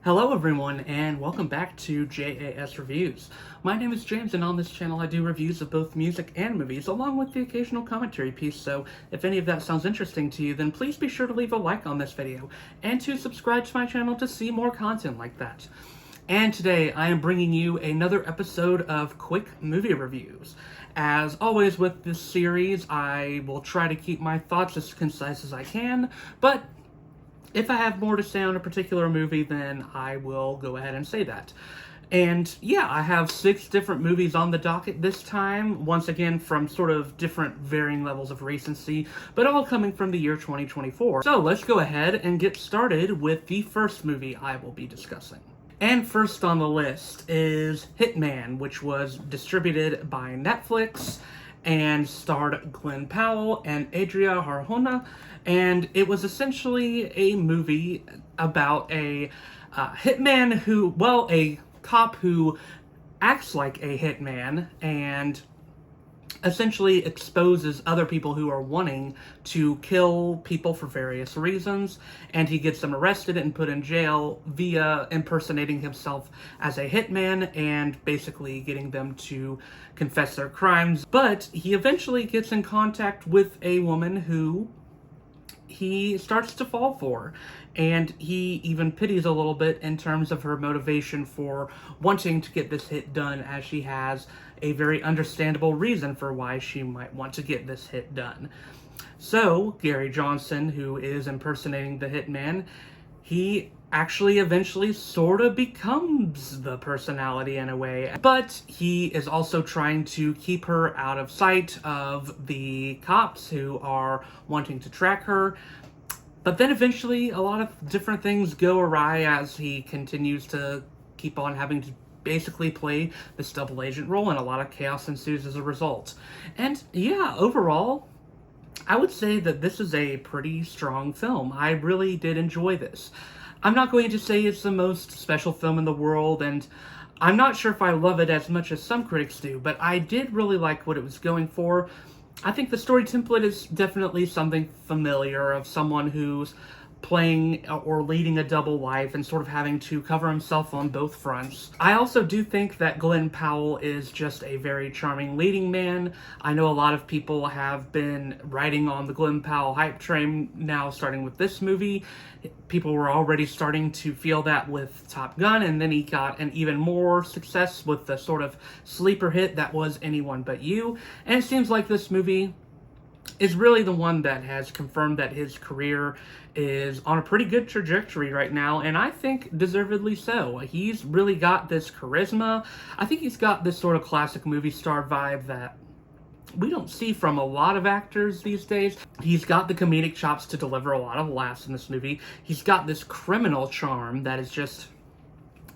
Hello everyone, and welcome back to JAS Reviews. My name is James, and on this channel I do reviews of both music and movies, along with the occasional commentary piece, so if any of that sounds interesting to you, then please be sure to leave a like on this video, and to subscribe to my channel to see more content like that. And today I am bringing you another episode of Quick Movie Reviews. As always with this series, I will try to keep my thoughts as concise as I can, but if I have more to say on a particular movie, then I will go ahead and say that. And yeah, I have 6 different movies on the docket this time, once again from sort of different varying levels of recency, but all coming from the year 2024. So let's go ahead and get started with the first movie I will be discussing. And first on the list is Hitman, which was distributed by Netflix and starred Glenn Powell and Adria Arjona, and it was essentially a movie about a hitman a cop who acts like a hitman and essentially exposes other people who are wanting to kill people for various reasons, and he gets them arrested and put in jail via impersonating himself as a hitman and basically getting them to confess their crimes. But he eventually gets in contact with a woman who he starts to fall for, and he even pities a little bit in terms of her motivation for wanting to get this hit done, as she has a very understandable reason for why she might want to get this hit done. So Gary Johnson, who is impersonating the hitman, he actually eventually sort of becomes the personality in a way, but he is also trying to keep her out of sight of the cops who are wanting to track her. But then eventually a lot of different things go awry as he continues to keep on having to basically play this double agent role, and a lot of chaos ensues as a result. And yeah, overall, I would say that this is a pretty strong film. I really did enjoy this. I'm not going to say it's the most special film in the world, and I'm not sure if I love it as much as some critics do, but I did really like what it was going for. I think the story template is definitely something familiar, of someone who's playing or leading a double life and sort of having to cover himself on both fronts. I also do think that Glenn Powell is just a very charming leading man. I know a lot of people have been riding on the Glenn Powell hype train now, starting with this movie. People were already starting to feel that with Top Gun, and then he got an even more success with the sort of sleeper hit that was Anyone But You. And it seems like this movie is really the one that has confirmed that his career is on a pretty good trajectory right now, and I think deservedly so. He's really got this charisma. I think he's got this sort of classic movie star vibe that we don't see from a lot of actors these days. He's got the comedic chops to deliver a lot of laughs in this movie. He's got this criminal charm that is just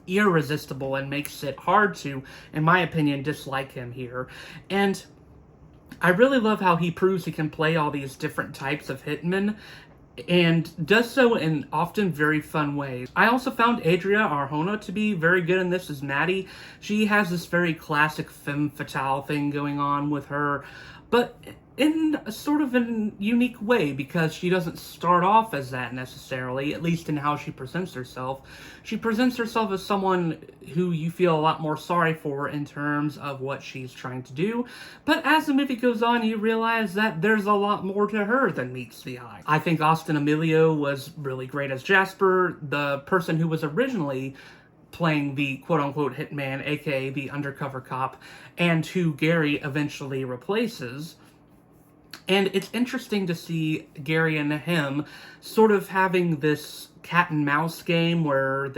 irresistible and makes it hard to, in my opinion, dislike him here. And I really love how he proves he can play all these different types of hitmen, and does so in often very fun ways. I also found Adria Arjona to be very good in this as Maddie. She has this very classic femme fatale thing going on with her, but in a sort of a unique way, because she doesn't start off as that necessarily, at least in how she presents herself. She presents herself as someone who you feel a lot more sorry for in terms of what she's trying to do, but as the movie goes on, you realize that there's a lot more to her than meets the eye. I think Austin Emilio was really great as Jasper, the person who was originally playing the quote-unquote hitman, aka the undercover cop, and who Gary eventually replaces. And it's interesting to see Gary and him sort of having this cat and mouse game where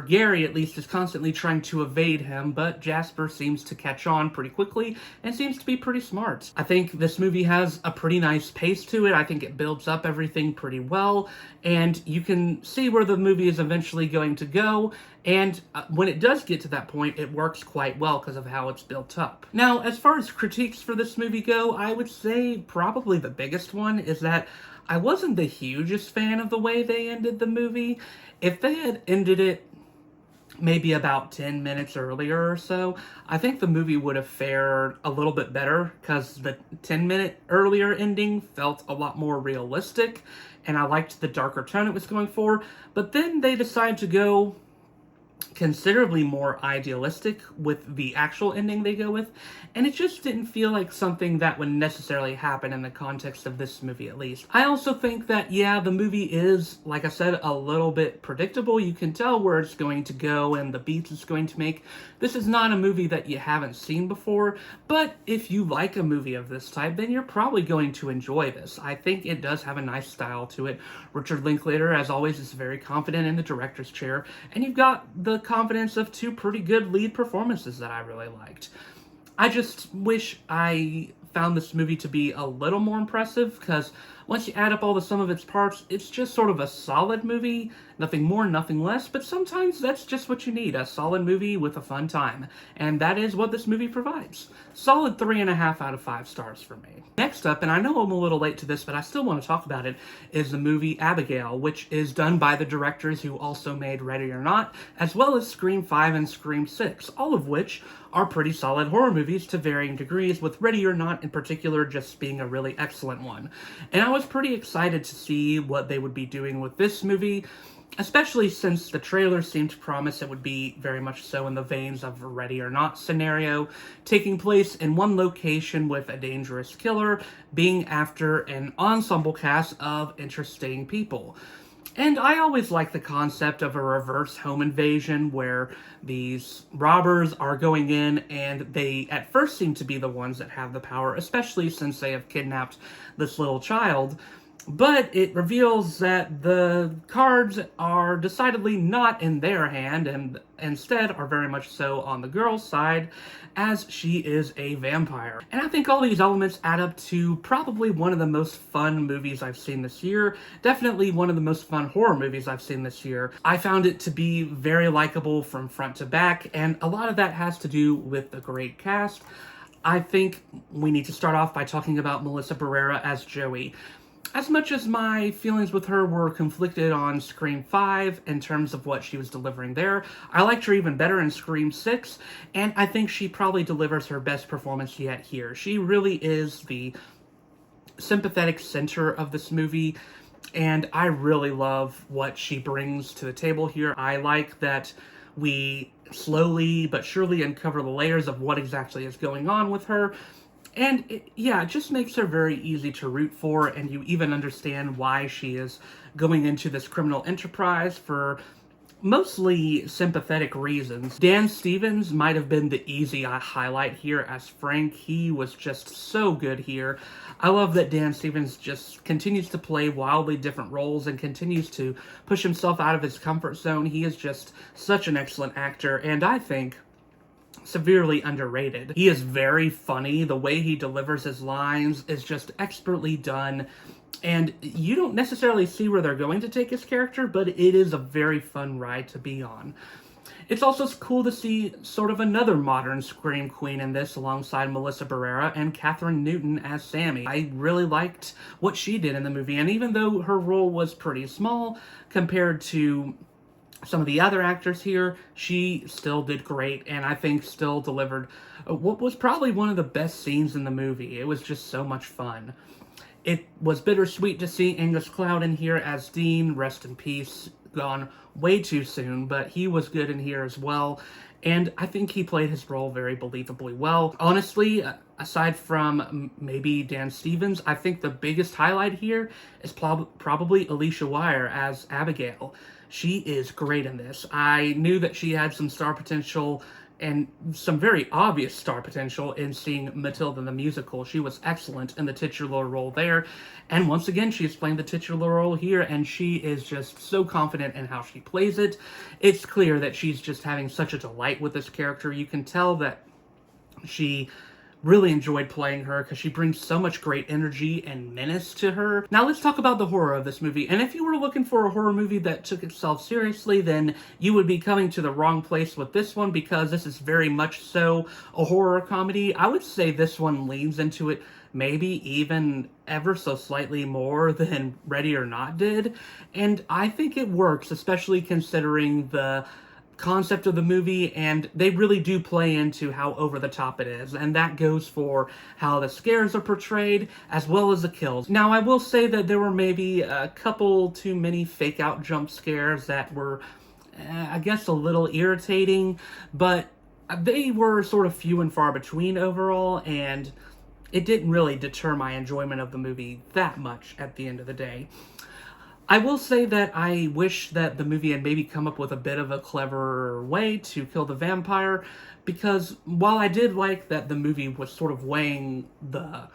Gary at least is constantly trying to evade him, but Jasper seems to catch on pretty quickly and seems to be pretty smart. I think this movie has a pretty nice pace to it. I think it builds up everything pretty well, and you can see where the movie is eventually going to go, and when it does get to that point, it works quite well because of how it's built up. Now, as far as critiques for this movie go, I would say probably the biggest one is that I wasn't the hugest fan of the way they ended the movie. If they had ended it maybe about 10 minutes earlier or so, I think the movie would have fared a little bit better, because the 10-minute earlier ending felt a lot more realistic, and I liked the darker tone it was going for, but then they decided to go considerably more idealistic with the actual ending they go with, and it just didn't feel like something that would necessarily happen in the context of this movie, at least. I also think that, yeah, the movie is, like I said, a little bit predictable. You can tell where it's going to go and the beats it's going to make. This is not a movie that you haven't seen before, but if you like a movie of this type, then you're probably going to enjoy this. I think it does have a nice style to it. Richard Linklater, as always, is very confident in the director's chair, and you've got the confidence of two pretty good lead performances that I really liked. I just wish I found this movie to be a little more impressive, because once you add up all the sum of its parts, it's just sort of a solid movie, nothing more, nothing less, but sometimes that's just what you need, a solid movie with a fun time, and that is what this movie provides. Solid 3.5 out of 5 stars for me. Next up, and I know I'm a little late to this, but I still want to talk about it, is the movie Abigail, which is done by the directors who also made Ready or Not, as well as Scream 5 and Scream 6, all of which are pretty solid horror movies to varying degrees, with Ready or Not in particular just being a really excellent one. And I was pretty excited to see what they would be doing with this movie, especially since the trailer seemed to promise it would be very much so in the veins of a Ready or Not scenario, taking place in one location with a dangerous killer being after an ensemble cast of interesting people. And I always like the concept of a reverse home invasion where these robbers are going in and they at first seem to be the ones that have the power, especially since they have kidnapped this little child. But it reveals that the cards are decidedly not in their hand and instead are very much so on the girl's side, as she is a vampire. And I think all these elements add up to probably one of the most fun movies I've seen this year. Definitely one of the most fun horror movies I've seen this year. I found it to be very likable from front to back, and a lot of that has to do with the great cast. I think we need to start off by talking about Melissa Barrera as Joey. As much as my feelings with her were conflicted on Scream 5 in terms of what she was delivering there, I liked her even better in Scream 6, and I think she probably delivers her best performance yet here. She really is the sympathetic center of this movie, and I really love what she brings to the table here. I like that we slowly but surely uncover the layers of what exactly is going on with her. And it just makes her very easy to root for, and you even understand why she is going into this criminal enterprise for mostly sympathetic reasons. Dan Stevens might have been the easy highlight here as Frank. He was just so good here. I love that Dan Stevens just continues to play wildly different roles and continues to push himself out of his comfort zone. He is just such an excellent actor, and I think severely underrated. He is very funny. The way he delivers his lines is just expertly done, and you don't necessarily see where they're going to take his character, but it is a very fun ride to be on. It's also cool to see sort of another modern Scream queen in this alongside Melissa Barrera and Catherine Newton as Sammy. I really liked what she did in the movie, and even though her role was pretty small compared to some of the other actors here, she still did great, and I think still delivered what was probably one of the best scenes in the movie. It was just so much fun. It was bittersweet to see Angus Cloud in here as Dean, rest in peace, gone way too soon, but he was good in here as well, and I think he played his role very believably well. Honestly, aside from maybe Dan Stevens, I think the biggest highlight here is probably Alicia Wire as Abigail. She is great in this. I knew that she had some star potential and some very obvious star potential in seeing Matilda the musical. She was excellent in the titular role there, and once again she is playing the titular role here, and she is just so confident in how she plays it. It's clear that she's just having such a delight with this character. You can tell that she really enjoyed playing her because she brings so much great energy and menace to her. Now let's talk about the horror of this movie. And if you were looking for a horror movie that took itself seriously, then you would be coming to the wrong place with this one, because this is very much so a horror comedy. I would say this one leans into it maybe even ever so slightly more than Ready or Not did. And I think it works, especially considering the concept of the movie, and they really do play into how over the top it is, and that goes for how the scares are portrayed as well as the kills. Now, I will say that there were maybe a couple too many fake out jump scares that were, I guess, a little irritating, but they were sort of few and far between overall, and it didn't really deter my enjoyment of the movie that much at the end of the day. I will say that I wish that the movie had maybe come up with a bit of a cleverer way to kill the vampire, because while I did like that the movie was sort of weighing the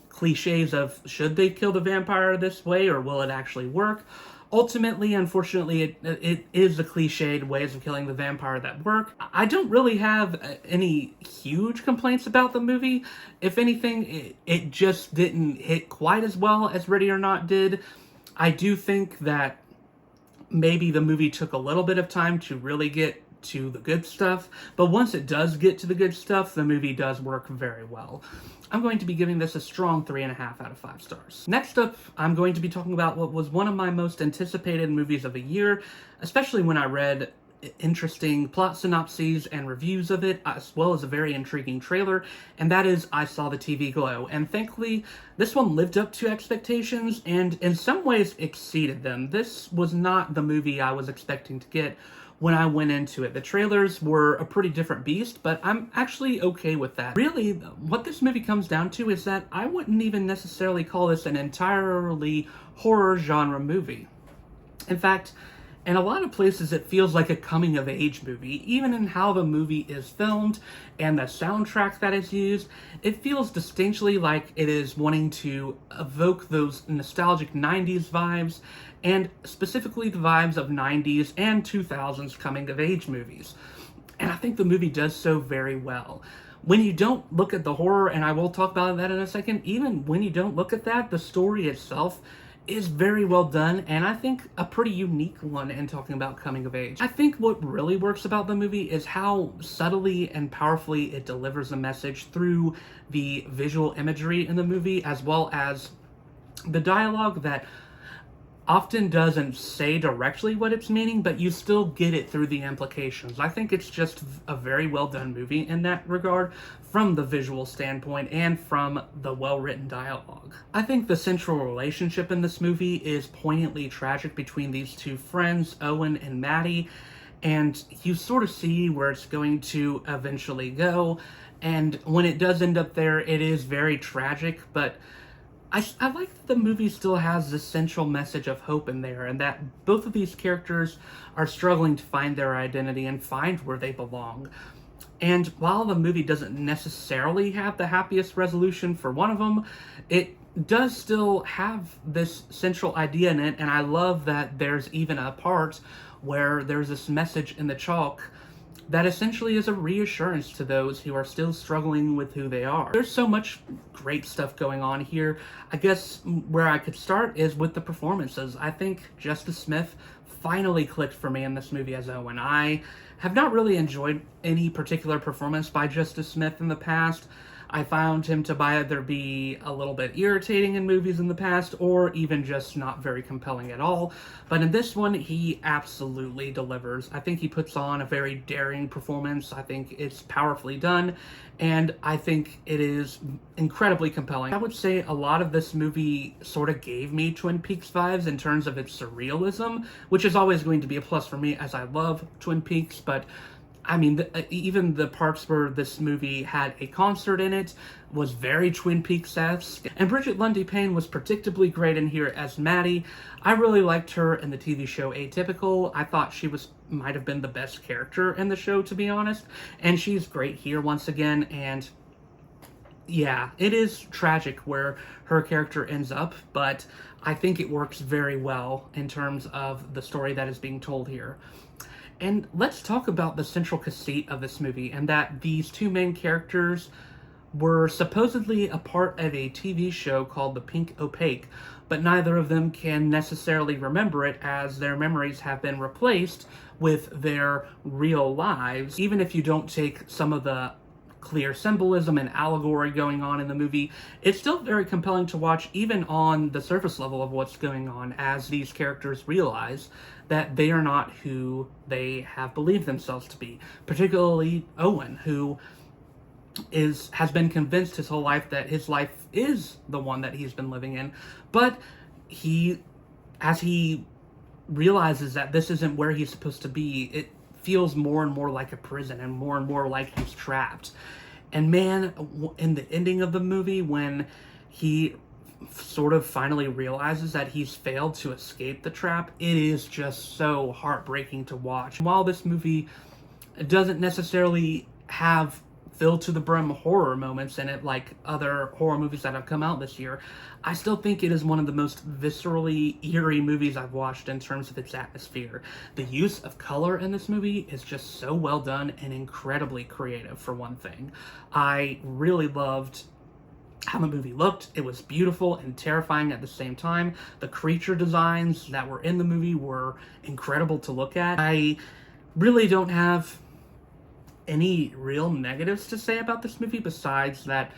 cliches of should they kill the vampire this way or will it actually work, ultimately, unfortunately, it is the cliched ways of killing the vampire that work. I don't really have any huge complaints about the movie. If anything, it just didn't hit quite as well as Ready or Not did. I do think that maybe the movie took a little bit of time to really get to the good stuff, but once it does get to the good stuff, the movie does work very well. I'm going to be giving this a strong 3.5 out of 5 stars. Next up, I'm going to be talking about what was one of my most anticipated movies of the year, especially when I read interesting plot synopses and reviews of it, as well as a very intriguing trailer, and that is I Saw the TV Glow. And thankfully, this one lived up to expectations and in some ways exceeded them. This was not the movie I was expecting to get when I went into it. The trailers were a pretty different beast, but I'm actually okay with that. Really, what this movie comes down to is that I wouldn't even necessarily call this an entirely horror genre movie. In fact, in a lot of places, it feels like a coming-of-age movie. Even in how the movie is filmed and the soundtrack that is used, it feels distinctly like it is wanting to evoke those nostalgic 90s vibes, and specifically the vibes of 90s and 2000s coming-of-age movies. And I think the movie does so very well. When you don't look at the horror, and I will talk about that in a second, even when you don't look at that, the story itself is very well done, and I think a pretty unique one in talking about coming of age. I think what really works about the movie is how subtly and powerfully it delivers a message through the visual imagery in the movie, as well as the dialogue that often doesn't say directly what it's meaning, but you still get it through the implications. I think it's just a very well done movie in that regard, from the visual standpoint and from the well-written dialogue. I think the central relationship in this movie is poignantly tragic between these two friends, Owen and Maddie, and you sort of see where it's going to eventually go, and when it does end up there, it is very tragic, but I like that the movie still has this central message of hope in there, and that both of these characters are struggling to find their identity and find where they belong. And while the movie doesn't necessarily have the happiest resolution for one of them, it does still have this central idea in it, and I love that there's even a part where there's this message in the chalk that essentially is a reassurance to those who are still struggling with who they are. There's so much great stuff going on here. I guess where I could start is with the performances. I think Justice Smith finally clicked for me in this movie as Owen. I have not really enjoyed any particular performance by Justice Smith in the past. I found him to either be a little bit irritating in movies in the past, or even just not very compelling at all. But in this one, he absolutely delivers. I think he puts on a very daring performance. I think it's powerfully done, and I think it is incredibly compelling. I would say a lot of this movie sort of gave me Twin Peaks vibes in terms of its surrealism, which is always going to be a plus for me, as I love Twin Peaks, but I mean, even the parts where this movie had a concert in it was very Twin Peaks-esque. And Bridget Lundy Payne was predictably great in here as Maddie. I really liked her in the TV show Atypical. I thought she might have been the best character in the show, to be honest. And she's great here once again. And yeah, it is tragic where her character ends up, but I think it works very well in terms of the story that is being told here. And let's talk about the central conceit of this movie, and that these two main characters were supposedly a part of a TV show called The Pink Opaque, but neither of them can necessarily remember it, as their memories have been replaced with their real lives. Even if you don't take some of the clear symbolism and allegory going on in the movie, it's still very compelling to watch even on the surface level of what's going on, as these characters realize that they are not who they have believed themselves to be. Particularly Owen, who has been convinced his whole life that his life is the one that he's been living in, but as he realizes that this isn't where he's supposed to be, it feels more and more like a prison and more like he's trapped. And man, in the ending of the movie, when he sort of finally realizes that he's failed to escape the trap, it is just so heartbreaking to watch. While this movie doesn't necessarily have filled to the brim horror moments in it like other horror movies that have come out this year, I still think it is one of the most viscerally eerie movies I've watched in terms of its atmosphere. The use of color in this movie is just so well done and incredibly creative, for one thing. I really loved how the movie looked. It was beautiful and terrifying at the same time. The creature designs that were in the movie were incredible to look at. I really don't have any real negatives to say about this movie, besides that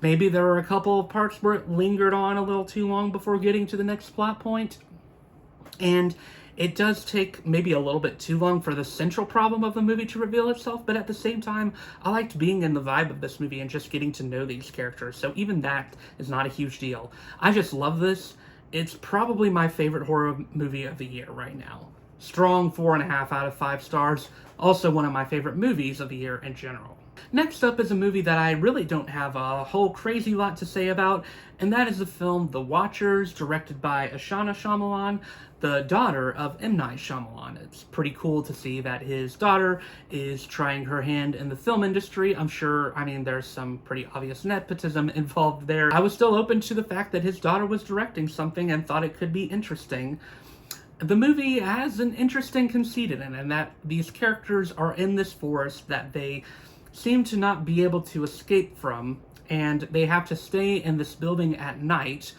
maybe there were a couple of parts where it lingered on a little too long before getting to the next plot point. And it does take maybe a little bit too long for the central problem of the movie to reveal itself, but at the same time, I liked being in the vibe of this movie and just getting to know these characters, so even that is not a huge deal. I just love this. It's probably my favorite horror movie of the year right now. Strong 4.5 out of 5 stars. Also one of my favorite movies of the year in general. Next up is a movie that I really don't have a whole crazy lot to say about, and that is the film The Watchers, directed by Ashana Shyamalan, the daughter of M. Night Shyamalan. It's pretty cool to see that his daughter is trying her hand in the film industry. I mean, there's some pretty obvious nepotism involved there. I was still open to the fact that his daughter was directing something and thought it could be interesting. The movie has an interesting conceit in it, and that these characters are in this forest that they seem to not be able to escape from, and they have to stay in this building at night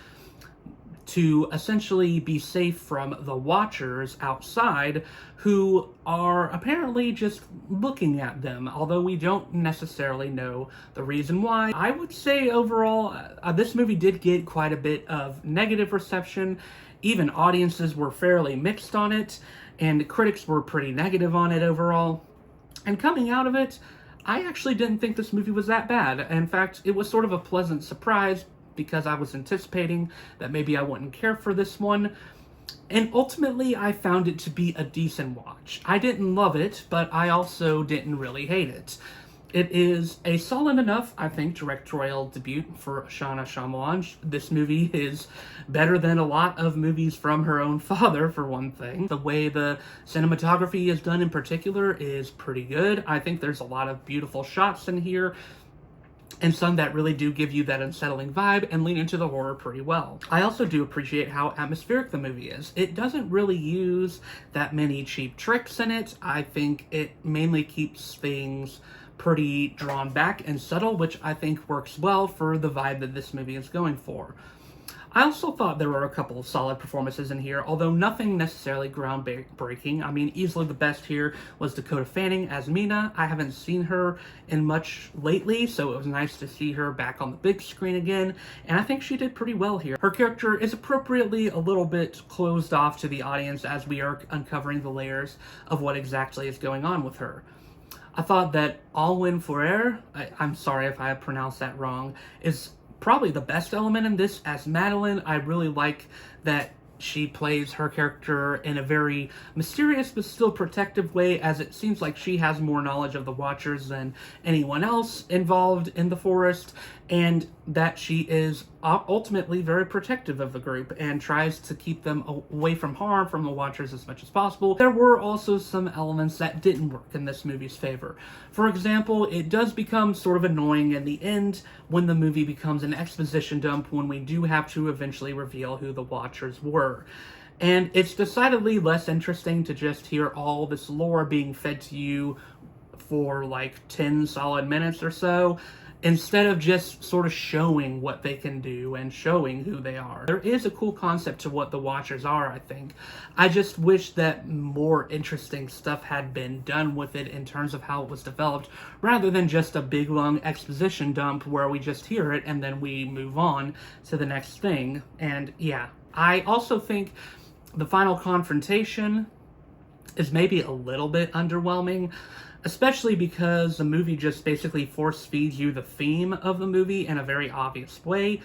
to essentially be safe from the Watchers outside, who are apparently just looking at them, although we don't necessarily know the reason why. I would say overall, this movie did get quite a bit of negative reception. Even audiences were fairly mixed on it, and critics were pretty negative on it overall. And coming out of it, I actually didn't think this movie was that bad. In fact, it was sort of a pleasant surprise, because I was anticipating that maybe I wouldn't care for this one. And ultimately, I found it to be a decent watch. I didn't love it, but I also didn't really hate it. It is a solid enough, I think, directorial debut for Ashana Shyamalan. This movie is better than a lot of movies from her own father, for one thing. The way the cinematography is done in particular is pretty good. I think there's a lot of beautiful shots in here, and some that really do give you that unsettling vibe and lean into the horror pretty well. I also do appreciate how atmospheric the movie is. It doesn't really use that many cheap tricks in it. I think it mainly keeps things pretty drawn back and subtle, which I think works well for the vibe that this movie is going for. I also thought there were a couple of solid performances in here, although nothing necessarily groundbreaking. I mean, easily the best here was Dakota Fanning as Mina. I haven't seen her in much lately, so it was nice to see her back on the big screen again, and I think she did pretty well here. Her character is appropriately a little bit closed off to the audience as we are uncovering the layers of what exactly is going on with her. I thought that Alwyn Ferrer, I'm sorry if I pronounced that wrong, is probably the best element in this as Madeline. I really like that she plays her character in a very mysterious but still protective way, as it seems like she has more knowledge of the Watchers than anyone else involved in the forest, and that she is ultimately very protective of the group and tries to keep them away from harm from the Watchers as much as possible. There were also some elements that didn't work in this movie's favor. For example, it does become sort of annoying in the end when the movie becomes an exposition dump when we do have to eventually reveal who the Watchers were. And it's decidedly less interesting to just hear all this lore being fed to you for like 10 solid minutes or so, instead of just sort of showing what they can do and showing who they are. There is a cool concept to what the Watchers are, I think. I just wish that more interesting stuff had been done with it in terms of how it was developed, rather than just a big long exposition dump where we just hear it and then we move on to the next thing. And yeah, I also think the final confrontation is maybe a little bit underwhelming, especially because the movie just basically force feeds you the theme of the movie in a very obvious way,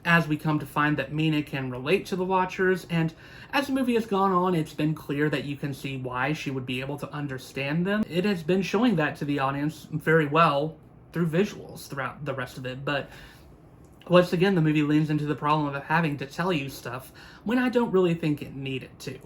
as we come to find that Mina can relate to the Watchers, and as the movie has gone on, it's been clear that you can see why she would be able to understand them. It has been showing that to the audience very well through visuals throughout the rest of it, but once again, the movie leans into the problem of having to tell you stuff when I don't really think it needed to.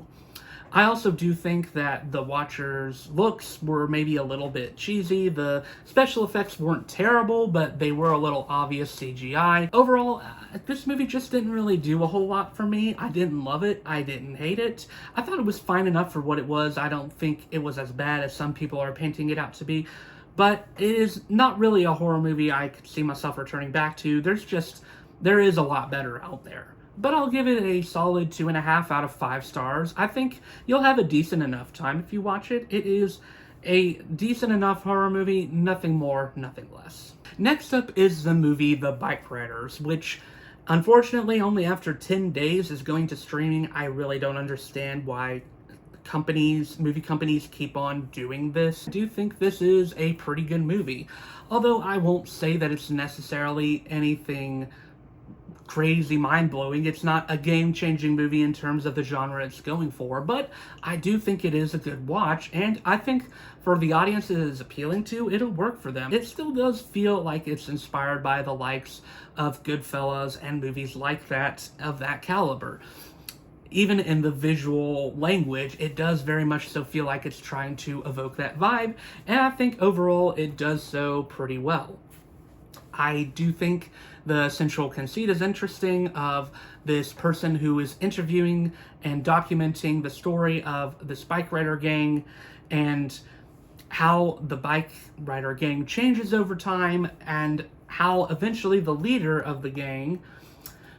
I also do think that the Watchers' looks were maybe a little bit cheesy. The special effects weren't terrible, but they were a little obvious CGI. Overall, this movie just didn't really do a whole lot for me. I didn't love it. I didn't hate it. I thought it was fine enough for what it was. I don't think it was as bad as some people are painting it out to be. But it is not really a horror movie I could see myself returning back to. There is a lot better out there. But I'll give it a solid 2.5 out of 5 stars. I think you'll have a decent enough time if you watch it. It is a decent enough horror movie, nothing more, nothing less. Next up is the movie The Bikeriders, which unfortunately only after 10 days is going to streaming. I really don't understand why movie companies keep on doing this. I do think this is a pretty good movie, although I won't say that it's necessarily anything crazy mind-blowing. It's not a game-changing movie in terms of the genre it's going for, but I do think it is a good watch, and I think for the audience it is appealing to, it'll work for them. It still does feel like it's inspired by the likes of Goodfellas and movies like that, of that caliber. Even in the visual language, it does very much so feel like it's trying to evoke that vibe, and I think overall it does so pretty well. I do think the central conceit is interesting of this person who is interviewing and documenting the story of this bike rider gang and how the bike rider gang changes over time, and how eventually the leader of the gang,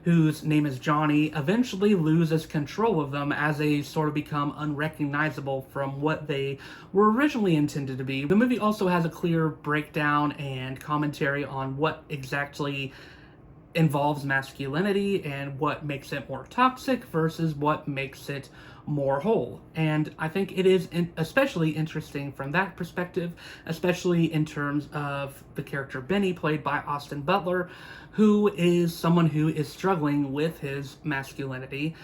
whose name is Johnny, eventually loses control of them as they sort of become unrecognizable from what they were originally intended to be. The movie also has a clear breakdown and commentary on what exactly involves masculinity and what makes it more toxic versus what makes it more whole. And I think it is especially interesting from that perspective, especially in terms of the character Benny, played by Austin Butler, who is someone who is struggling with his masculinity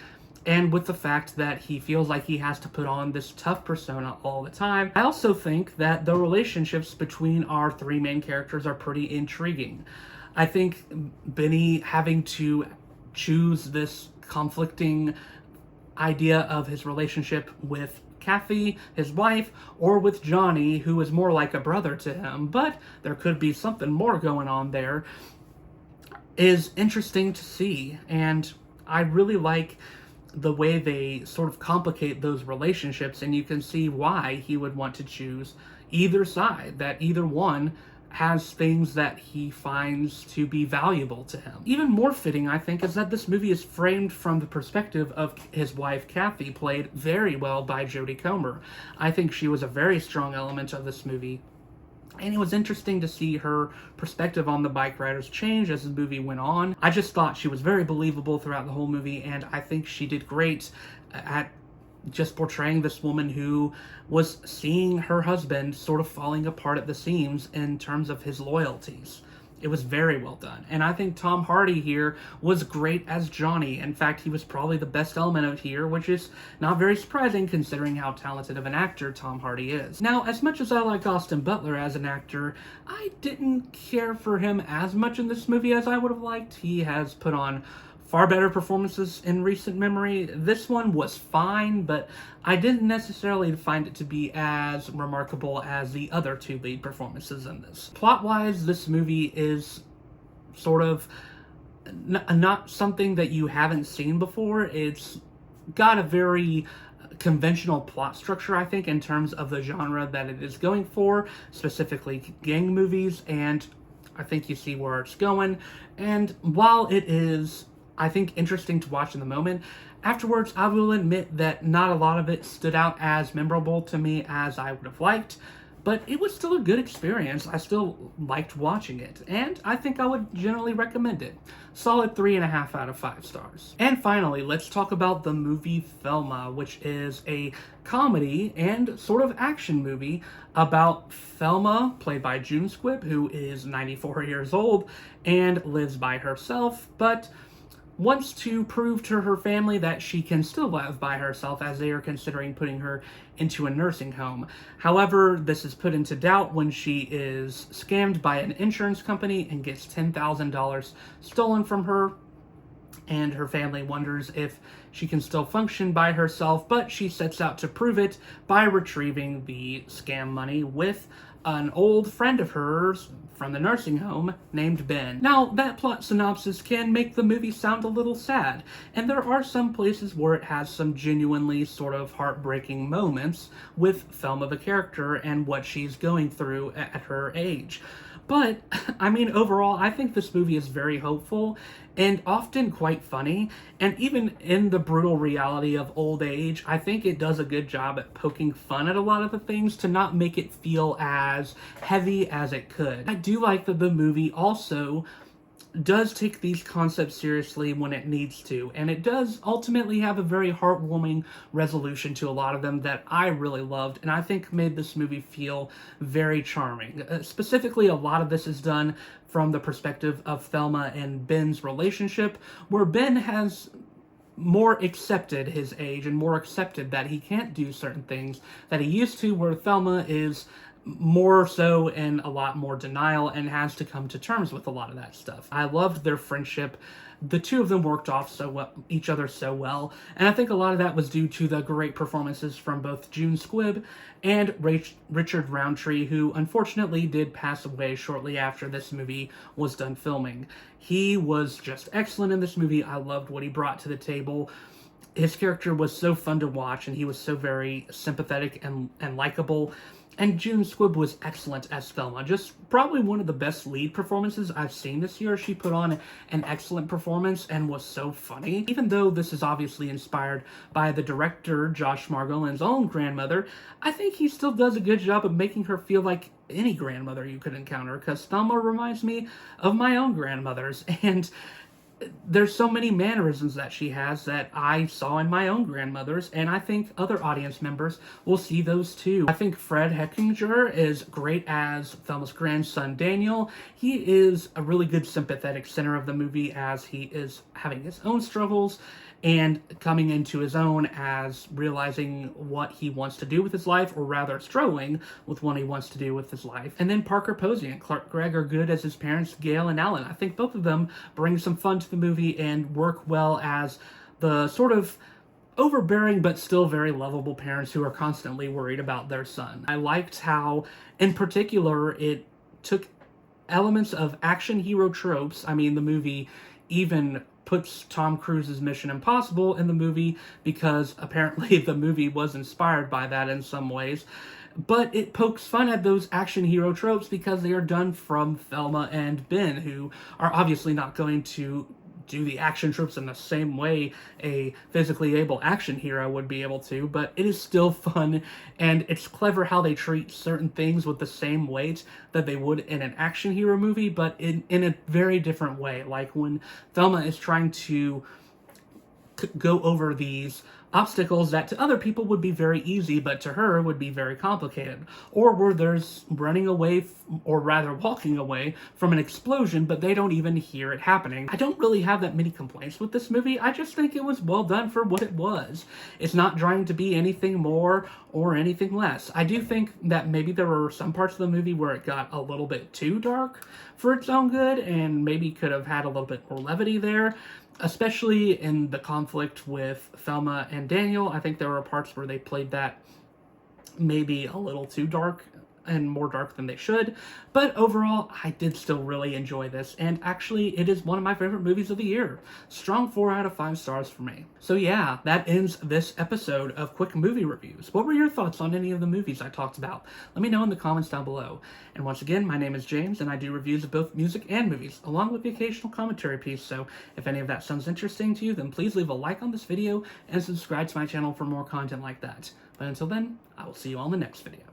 and with the fact that he feels like he has to put on this tough persona all the time. I also think that the relationships between our three main characters are pretty intriguing. I think Benny having to choose this conflicting idea of his relationship with Kathy, his wife, or with Johnny, who is more like a brother to him, but there could be something more going on there, is interesting to see. And I really like the way they sort of complicate those relationships, and you can see why he would want to choose either side, that either one has things that he finds to be valuable to him. Even more fitting, I think, is that this movie is framed from the perspective of his wife, Kathy, played very well by Jodie Comer. I think she was a very strong element of this movie, and it was interesting to see her perspective on the bike riders change as the movie went on. I just thought she was very believable throughout the whole movie, and I think she did great at just portraying this woman who was seeing her husband sort of falling apart at the seams in terms of his loyalties. It was very well done. And I think Tom Hardy here was great as Johnny. In fact, he was probably the best element of here, which is not very surprising considering how talented of an actor Tom Hardy is. Now, as much as I like Austin Butler as an actor, I didn't care for him as much in this movie as I would have liked. He has put on far better performances in recent memory. This one was fine, but I didn't necessarily find it to be as remarkable as the other two lead performances in this. Plot-wise, this movie is sort of not something that you haven't seen before. It's got a very conventional plot structure, I think, in terms of the genre that it is going for, specifically gang movies, and I think you see where it's going. And while it is, I think, interesting to watch in the moment, afterwards, I will admit that not a lot of it stood out as memorable to me as I would have liked. But it was still a good experience. I still liked watching it, and I think I would generally recommend it. Solid 3.5 out of 5 stars. And finally, let's talk about the movie Thelma, which is a comedy and sort of action movie about Thelma, played by June Squibb, who is 94 years old and lives by herself, but wants to prove to her family that she can still live by herself, as they are considering putting her into a nursing home. However, this is put into doubt when she is scammed by an insurance company and gets $10,000 stolen from her, and her family wonders if she can still function by herself, but she sets out to prove it by retrieving the scam money with an old friend of hers from the nursing home named Ben. Now, that plot synopsis can make the movie sound a little sad, and there are some places where it has some genuinely sort of heartbreaking moments with Thelma the character and what she's going through at her age. But, I mean, overall, I think this movie is very hopeful and often quite funny. And even in the brutal reality of old age, I think it does a good job at poking fun at a lot of the things to not make it feel as heavy as it could. I do like that the movie also does take these concepts seriously when it needs to, and it does ultimately have a very heartwarming resolution to a lot of them that I really loved, and I think made this movie feel very charming. Specifically, a lot of this is done from the perspective of Thelma and Ben's relationship, where Ben has more accepted his age and more accepted that he can't do certain things that he used to, where Thelma is more so in a lot more denial and has to come to terms with a lot of that stuff. I loved their friendship. The two of them worked off each other so well, and I think a lot of that was due to the great performances from both June Squibb and Richard Roundtree, who unfortunately did pass away shortly after this movie was done filming. He was just excellent in this movie. I loved what he brought to the table. His character was so fun to watch, and he was so very sympathetic and likable. And June Squibb was excellent as Thelma. Just probably one of the best lead performances I've seen this year. She put on an excellent performance and was so funny. Even though this is obviously inspired by the director, Josh Margolin's own grandmother, I think he still does a good job of making her feel like any grandmother you could encounter, because Thelma reminds me of my own grandmothers, and there's so many mannerisms that she has that I saw in my own grandmother's, and I think other audience members will see those too. I think Fred Heckinger is great as Thelma's grandson, Daniel. He is a really good sympathetic center of the movie, as he is having his own struggles and coming into his own as realizing what he wants to do with his life, or rather struggling with what he wants to do with his life. And then Parker Posey and Clark Gregg are good as his parents, Gail and Alan. I think both of them bring some fun to the movie and work well as the sort of overbearing but still very lovable parents who are constantly worried about their son. I liked how, in particular, it took elements of action hero tropes. I mean, the movie even puts Tom Cruise's Mission Impossible in the movie, because apparently the movie was inspired by that in some ways. But it pokes fun at those action hero tropes because they are done from Thelma and Ben, who are obviously not going to do the action tropes in the same way a physically able action hero would be able to, but it is still fun, and it's clever how they treat certain things with the same weight that they would in an action hero movie, but in a very different way. Like when Thelma is trying to go over these obstacles that to other people would be very easy, but to her would be very complicated. Or where there's running away, or rather walking away from an explosion, but they don't even hear it happening. I don't really have that many complaints with this movie. I just think it was well done for what it was. It's not trying to be anything more or anything less. I do think that maybe there were some parts of the movie where it got a little bit too dark for its own good, and maybe could have had a little bit more levity there. Especially in the conflict with Thelma and Daniel. I think there were parts where they played that maybe a little too dark and more dark than they should, but overall, I did still really enjoy this, and actually, it is one of my favorite movies of the year. Strong 4 out of 5 stars for me. So yeah, that ends this episode of Quick Movie Reviews. What were your thoughts on any of the movies I talked about? Let me know in the comments down below. And once again, my name is James, and I do reviews of both music and movies, along with the occasional commentary piece, so if any of that sounds interesting to you, then please leave a like on this video and subscribe to my channel for more content like that. But until then, I will see you on the next video.